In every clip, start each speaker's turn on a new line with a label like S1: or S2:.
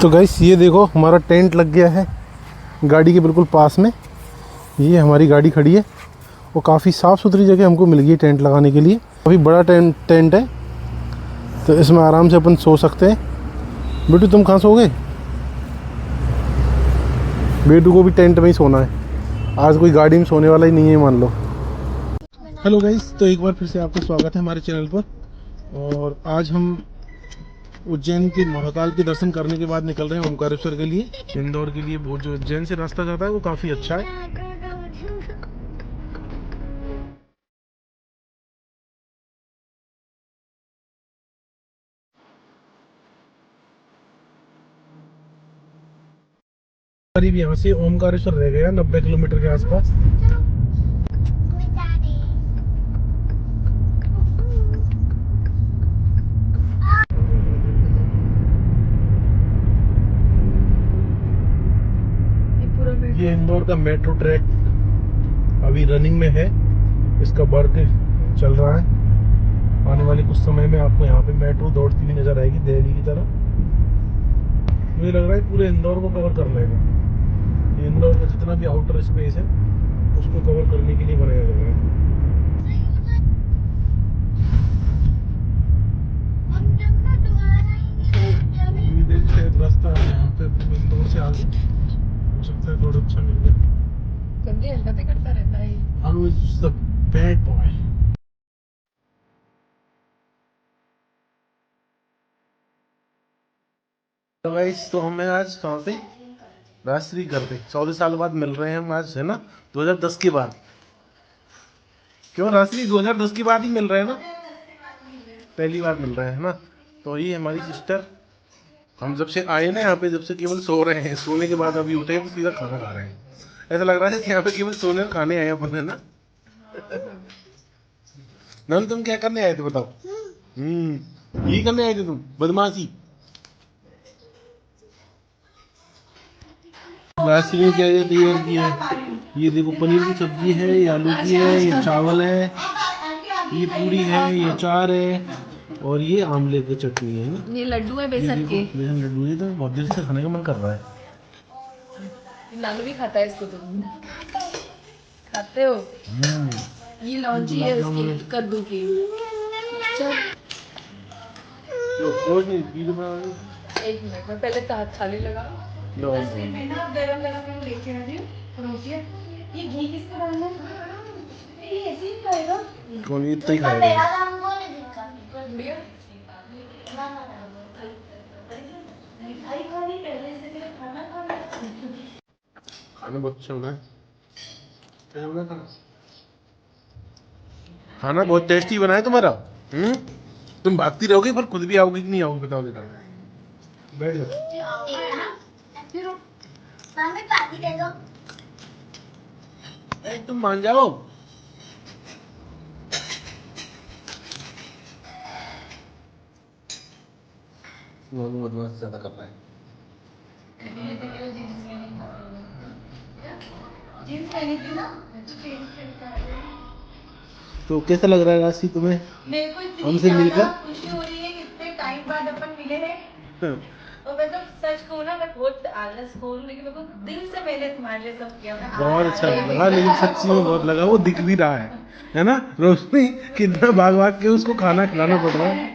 S1: तो गाइस ये देखो हमारा टेंट लग गया है गाड़ी के बिल्कुल पास में। ये हमारी गाड़ी खड़ी है और काफ़ी साफ़ सुथरी जगह हमको मिल गई टेंट लगाने के लिए। काफ़ी बड़ा टेंट है तो इसमें आराम से अपन सो सकते हैं। बेटू तुम कहाँ सोओगे? बेटू को भी टेंट में ही सोना है, आज कोई गाड़ी में सोने वाला ही नहीं है मान लो। हेलो गाइस, तो एक बार फिर से आपका स्वागत है हमारे चैनल पर। और आज हम उज्जैन के महाकाल के दर्शन करने के बाद निकल रहे हैं ओमकारेश्वर के लिए, इंदौर के लिए। वो जो उज्जैन से रास्ता जाता है वो काफ़ी अच्छा है। करीब यहाँ से ओमकारेश्वर रह गया 90 किलोमीटर के आसपास। ये इंदौर का मेट्रो ट्रैक अभी रनिंग में है, इसका वर्क चल रहा है। आने वाले कुछ समय में आपको यहाँ पे मेट्रो दौड़ती हुई नजर आएगी दिल्ली की तरह। मुझे लग रहा है पूरे इंदौर को कवर कर लेगा। ये इंदौर का जितना भी आउटर स्पेस है उसको कवर करने के लिए बनाया जा रहा है। शायद रास्ता है यहाँ पे इंदौर से आगे, हो सकता है थोड़ा अच्छा मिल जाए। गंदी हरकतें करता रहता है। Bad boy. तो गाइस, तो हमें आज कहाँ पे राजश्री करते 14 साल बाद मिल रहे हैं हम आज, है ना? 2010 के बाद। क्यों राजश्री 2010 के बाद ही मिल रहे हैं ना, पहली बार मिल रहे हैं ना। तो ये हमारी सिस्टर, हम जब से आए ना यहाँ पे, जब से केवल सो रहे हैं, सोने के बाद अभी उठे तो सीधा खाना खा रहे हैं। ऐसा लग रहा है कि यहाँ पे केवल सोने और खाने आए अपन, है ना? नल तुम क्या करने आए थे बताओ? ये करने आए थे तुम, बदमाशी। राशि में क्या ये तैयार किया है? ये देखो पनीर की सब्जी है, ये आलू की है, ये चावल है, ये पूरी है, ये अचार है और ये आमले की चटनी है ना।
S2: ये लड्डू है बेसन के।
S1: बेसन लड्डू, ये तो बहुत देर से खाने का मन कर रहा है।
S2: नानू भी खाता है इसको, तुम खाते हो? ये लौंजी है उसकी, कद्दू की। चल एक मिनट में पहले थाली लगा लो। गरम गरम लेके आ रही हूँ रोटियां। ये घी किसको डालना है? ये ऐसे ही खाएगा।
S1: कौन इतना ही खाएगा?
S2: बढ़िया। मिठाई खानी पहले से तेरे खाना खाना।
S1: खाना बहुत अच्छा होना है। क्या बना खाना? खाना बहुत टेस्टी बना है तुम्हारा। तुम भागती रहोगे पर खुद भी आओगे कि नहीं आओगे बताओ बेटा? बैठ जाओ। तुम मान जाओ। बदमाश ज्यादा कर रहा है। तो कैसा लग रहा है राशि तुम्हें हमसे मिलकर?
S2: खुशी हो रही है, कितने टाइम बाद अपन मिले हैं। और मैं तो सच कहूँ ना, मैं बहुत आलस हूँ, लेकिन मेरे को दिल से मैंने तुम्हारे लिए सब किया।
S1: बहुत अच्छा लगा, लेकिन सच्ची में बहुत लगा, वो दिख भी रहा है ना रोशनी? कितना भाग भाग के उसको खाना खिलाना पड़ रहा है।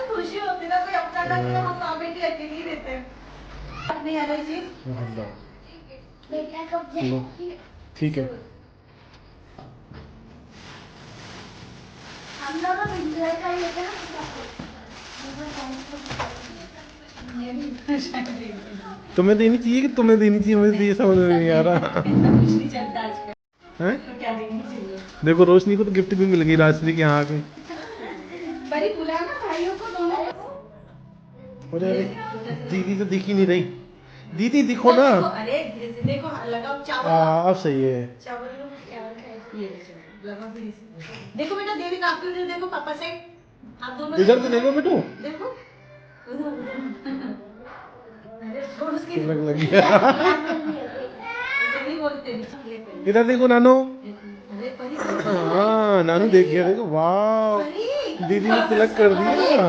S2: खुशी होती ना, कोई अपना था कि हम माँ बेटी अकेले ही रहते हैं। नहीं आ रही जी।
S1: ठीक है।
S2: हम लोग एंजॉय कर लेते हैं।
S1: तुम्हें देनी चाहिए कि तुम्हें देनी चाहिए, मुझे तो ये समझ में नहीं आ रहा है। देखो रोशनी को तो गिफ्ट भी मिल गई राजश्री के यहाँ पे।
S2: बड़ी बुलाना भाइयों को दोनों।
S1: अरे दीदी तो दिख ही नहीं रही। दीदी दिखो ना।
S2: अरे देखो लगाओ चावल।
S1: अब सही है।
S2: देखो बेटा, देवी का आपको देखो पापा से। आप दोनों
S1: इधर तो देखो बेटू।
S2: देखो
S1: लग गया। इधर देखो नानू। हाँ नानू देख गया, देखो वाह, दीदी ने तिलक कर दिया।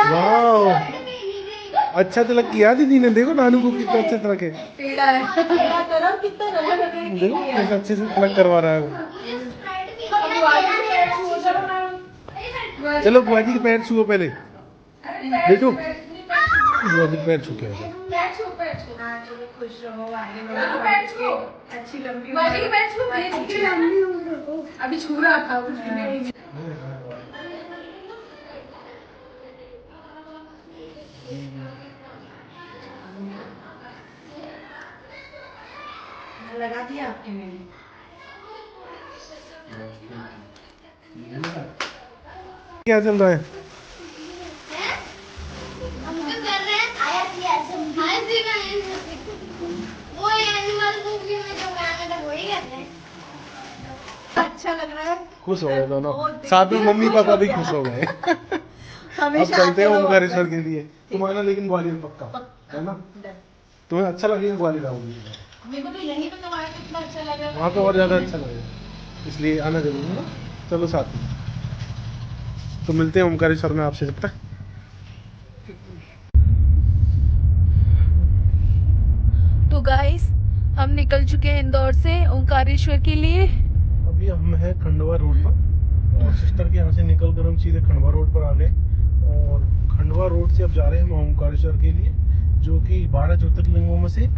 S1: वाह अच्छा तिलक किया दीदी ने, देखो नानू को कितना अच्छे तिलक है।
S2: टेढ़ा है, टेढ़ा करो कितना रंग लगे।
S1: देखो कैसे अच्छे से तिलक करवा रहा है वो। चलो बुआ जी के पैर छुओ पहले, देखो बुआ जी के पैर छू के आओ।
S2: खुश रहो, आगे बढ़ो, अच्छी लंबी उम्र। अभी छू रहा था उसने। लगा दिया आपके मैंने।
S1: क्या चल रहा है?
S3: हम तो कर रहे हैं वो एनिमल मूवी में जो गाना था वही कर रहे हैं।
S2: अच्छा लग रहा है।
S1: खुश हो गए दोनों, साथ में मम्मी पापा भी खुश हो गए। अब चलते हैं ओमकारेश्वर के लिए। तुम्हारा लेकिन ग्वालियर पक्का है ना? तुम्हें अच्छा लगेगा ग्वालियर आओगी?
S2: मेरे को तो यहीं पे तुम्हारा कितना अच्छा लगा।
S1: वहाँ पे और ज़्यादा अच्छा लगेगा, इसलिए आना जरूरी है ना। चलो साथ में, तो मिलते हैं ओमकारेश्वर में आपसे जब तक।
S2: तो गाइस हम निकल चुके हैं इंदौर से ओंकारेश्वर के लिए।
S1: अभी हम हैं खंडवा रोड पर, और सिस्टर के यहाँ से निकल कर हम सीधे खंडवा रोड पर आ गए, और खंडवा रोड से अब जा रहे हैं हम ओमकारेश्वर के लिए, जो कि 12 ज्योतिर्लिंगों में से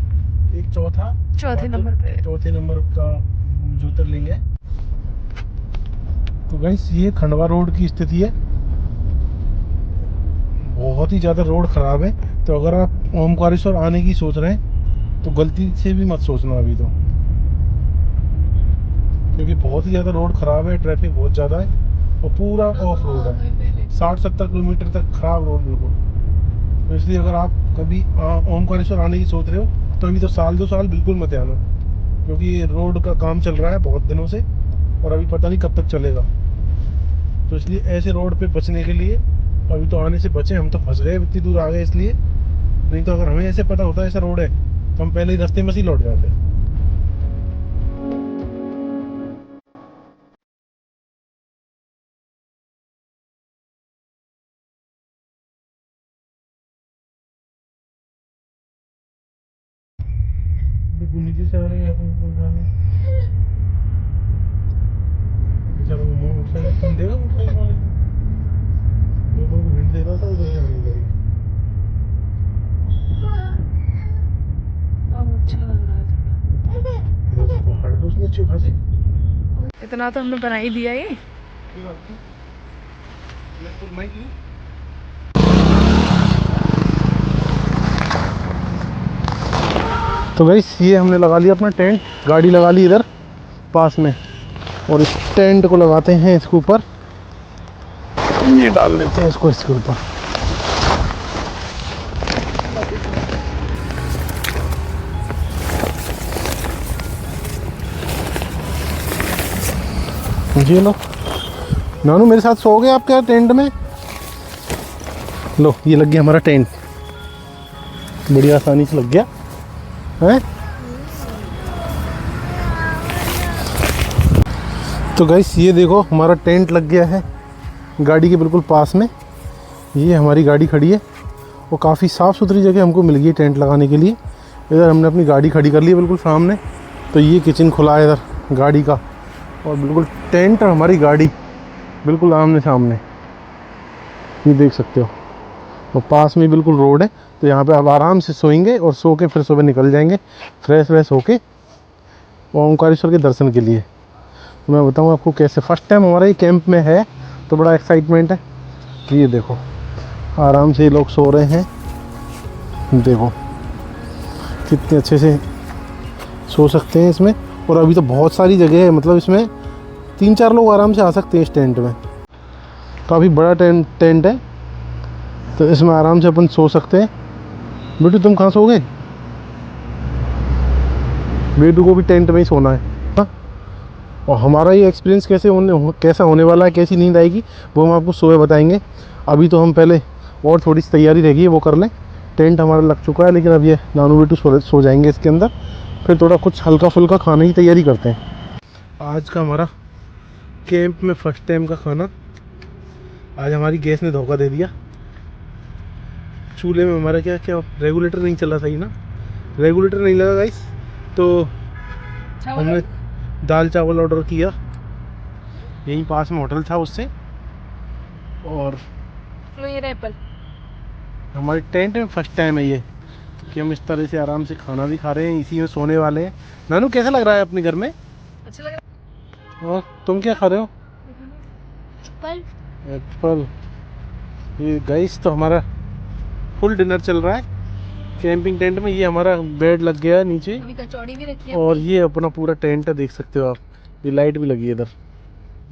S1: एक चौथे नंबर का ज्योतिर्लिंग है। तो गाइस ये खंडवा रोड की स्थिति है, बहुत ही ज़्यादा रोड ख़राब है। तो अगर आप ओमकारेश्वर आने की सोच रहे हैं तो गलती से भी मत सोचना अभी तो, क्योंकि बहुत ही ज़्यादा रोड ख़राब है, ट्रैफिक बहुत ज़्यादा है, और पूरा ऑफ रोड है, 60-70 किलोमीटर तक ख़राब रोड बिल्कुल। तो इसलिए अगर आप कभी ओमकारेश्वर आने की सोच रहे हो तो अभी तो साल 2 साल बिल्कुल मत आना, क्योंकि ये रोड का काम चल रहा है बहुत दिनों से, और अभी पता नहीं कब तक चलेगा। तो इसलिए ऐसे रोड पे बचने के लिए अभी तो आने से बचें। हम तो फंस गए, इतनी दूर आ गए इसलिए, नहीं तो अगर हमें ऐसे पता होता ऐसा रोड है तो हम पहले ही रास्ते में से ही लौट जाते। नीचे से आ रहे हैं देगा मोटरसाइकिल वाले को हिंट दे रहा था उधर से आने के लिए।
S2: अच्छा लग रहा है।
S1: पहाड़ तो उसमें अच्छे खासे।
S2: इतना तो हमने बना ही दिया ये।
S1: तो गाइस ये हमने लगा लिया अपना टेंट, गाड़ी लगा ली इधर पास में, और इस टेंट को लगाते हैं इसके ऊपर, ये डाल देते हैं इसको इसके ऊपर। जी लो नानू मेरे साथ सो गए आपके टेंट में। लो ये लग गया हमारा टेंट, बड़ी आसानी से लग गया है। तो गाइस ये देखो हमारा टेंट लग गया है गाड़ी के बिल्कुल पास में। ये हमारी गाड़ी खड़ी है, वो काफ़ी साफ़ सुथरी जगह हमको मिल गई टेंट लगाने के लिए। इधर हमने अपनी गाड़ी खड़ी कर ली है बिल्कुल सामने। तो ये किचन खुला है इधर गाड़ी का, और बिल्कुल टेंट और हमारी गाड़ी बिल्कुल आमने सामने, ये देख सकते हो। और पास में बिल्कुल रोड है, तो यहाँ पे आप आराम से सोएंगे और सो के फिर सुबह निकल जाएंगे फ्रेश होके ओमकारेश्वर के दर्शन के लिए। तो मैं बताऊँ आपको कैसे, फर्स्ट टाइम हमारा ये कैंप में है तो बड़ा एक्साइटमेंट है। ये देखो आराम से ये लोग सो रहे हैं, देखो कितने अच्छे से सो सकते हैं इसमें। और अभी तो बहुत सारी जगह है, मतलब इसमें 3-4 लोग आराम से आ सकते हैं इस टेंट में। काफ़ी बड़ा टेंट है, तो इसमें आराम से अपन सो सकते हैं। बेटू तुम कहाँ सोओगे? बेटू को भी टेंट में ही सोना है। हाँ, और हमारा ये एक्सपीरियंस कैसा होने वाला है, कैसी नींद आएगी वो हम आपको सुबह बताएंगे। अभी तो हम पहले और थोड़ी सी तैयारी रह गई है वो कर लें। टेंट हमारा लग चुका है, लेकिन अब ये नानू बेटू सो जाएंगे इसके अंदर, फिर थोड़ा कुछ हल्का फुल्का खाने की तैयारी करते हैं। आज का हमारा कैंप में फर्स्ट टाइम का खाना, आज हमारी गैस ने धोखा दे दिया। चूल्हे में हमारा क्या क्या रेगुलेटर नहीं चला सही ना, रेगुलेटर नहीं लगा गाइस, तो हमने दाल चावल ऑर्डर किया, यहीं पास में होटल था उससे। और
S2: ये रहा एप्पल।
S1: हमारे टेंट में फर्स्ट टाइम है ये कि हम इस तरह से आराम से खाना भी खा रहे हैं, इसी में सोने वाले हैं। नानू कैसा लग रहा है अपने घर में?
S2: अच्छा लग रहा
S1: और तुम क्या खा रहे हो?
S3: पर
S1: एप्पल। ये गाइस तो हमारा फुल डिनर चल रहा है कैंपिंग टेंट में। ये हमारा बेड लग गया है नीचे,
S2: है। अभी कचौड़ी भी रखी है।
S1: और ये अपना पूरा टेंट है, देख सकते हो आप। ये लाइट भी लगी है इधर।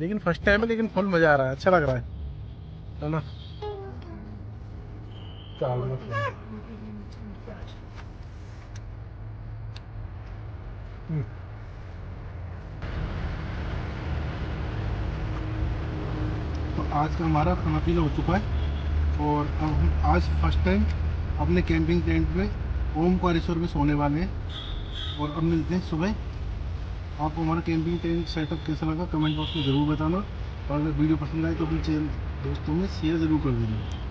S1: लेकिन फर्स्ट टाइम है, लेकिन फुल मज़ा आ रहा है, अच्छा लग रहा है ना? तो आज का हमारा खाना पीना हो चुका है, और अब हम आज फर्स्ट टाइम अपने कैंपिंग टेंट में ओमकारेश्वर में सोने वाले हैं। और अब मिलते हैं सुबह। आपको हमारा कैंपिंग टेंट सेटअप कैसा लगा कमेंट बॉक्स में ज़रूर बताना, और अगर वीडियो पसंद आए तो अपने चैनल दोस्तों में शेयर ज़रूर कर दीजिए।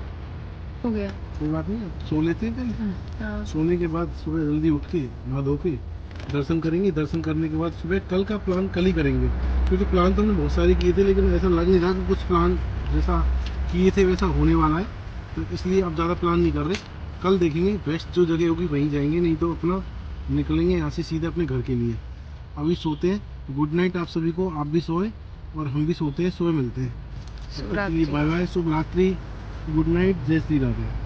S2: हो गया।
S1: कोई बात नहीं, सो लेते हैं पहले।
S2: हाँ।
S1: सोने के बाद सुबह जल्दी उठ के नहा धो के दर्शन करेंगे। दर्शन करने के बाद सुबह कल का प्लान कल ही करेंगे, क्योंकि प्लान तो हमने बहुत सारे किए थे, लेकिन ऐसा लग नहीं रहा कि कुछ प्लान जैसा किए थे वैसा होने वाला है। तो इसलिए अब ज़्यादा प्लान नहीं कर रहे, कल देखेंगे बेस्ट जो जगह होगी वहीं जाएंगे, नहीं तो अपना निकलेंगे यहाँ से सीधे अपने घर के लिए। अभी सोते हैं। गुड नाइट आप सभी को, आप भी सोए और हम भी सोते हैं, सुबह मिलते हैं। तब तक के लिए बाय बाय, शुभ रात्रि, गुड नाइट, जय श्री राधे।